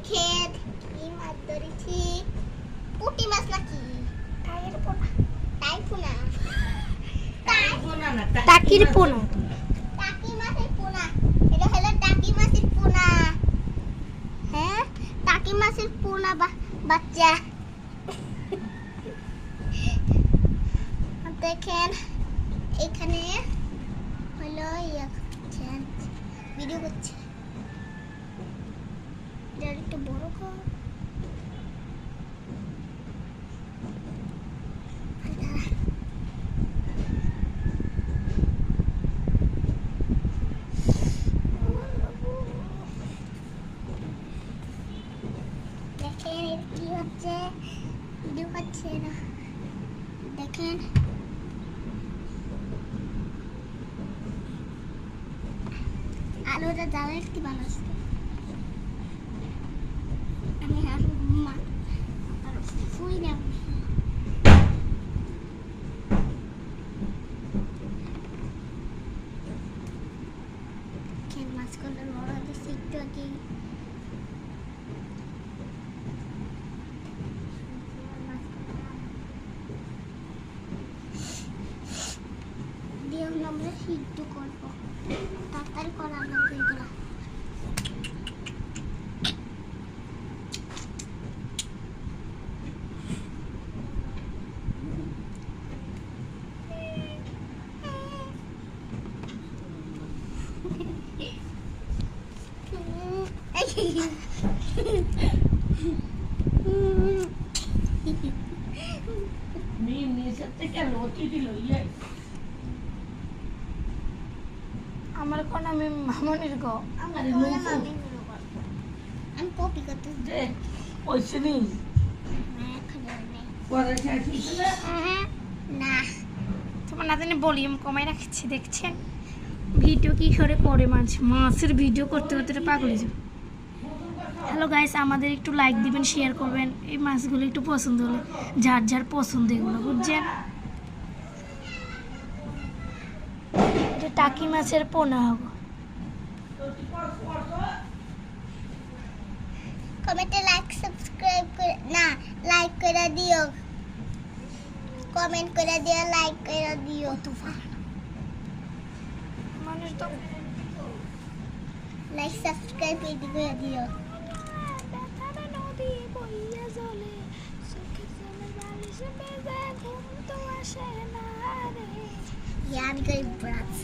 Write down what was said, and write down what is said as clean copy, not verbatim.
দেখেন কি মাছ ধরেছি। পুঁটি মাছ নাকি টাইয়ের পোনা? টাই পোনা, টাকির পোনা। টাকি মাছের পোনা। এটা হলো টাকি মাছের পোনা। হ্যাঁ, টাকি মাছের পোনা বাচ্চা। দেখেন এখানে হলো ভিডিও করছে। এটা একটু বড় কর। দেখেন এর কি হচ্ছে, ভিডিও করছে না। দেখেন আলুটা জ্বালা একটু বানাচ্ছে। আমি আলু আর ফুই না। কেন মাছগুলো লড়া দিচ্ছে একটু আগে। দিয়ে আমরা সিদ্ধ করবো, তাড়াতাড়ি করা লাগবে এগুলা। আমার কোন আমি মামনির গো। আমি কপি করতে না। তোমার না জানি ভলিউম কমাই রাখছি, দেখছেন ভিডিও কি করে মাছের ভিডিও করতে করতে পাগল হয়ে যাবে। হ্যালো গাইস, আমাদের একটু লাইক দিবেন, শেয়ার করবেন। এই মাছগুলো একটু পছন্দ হলে, যার যার পছন্দ এগুলো, বুঝছেন। এটা টাকি মাছের পোনা হবে। কমেন্টে লাইক সাবস্ক্রাইব করে না, লাইক করে দিও। কমেন্ট করে দিও, লাইক করে দিও। মানুষ তো লাইক সাবস্ক্রাইব করে দিও। আমি করি ব্রাশ।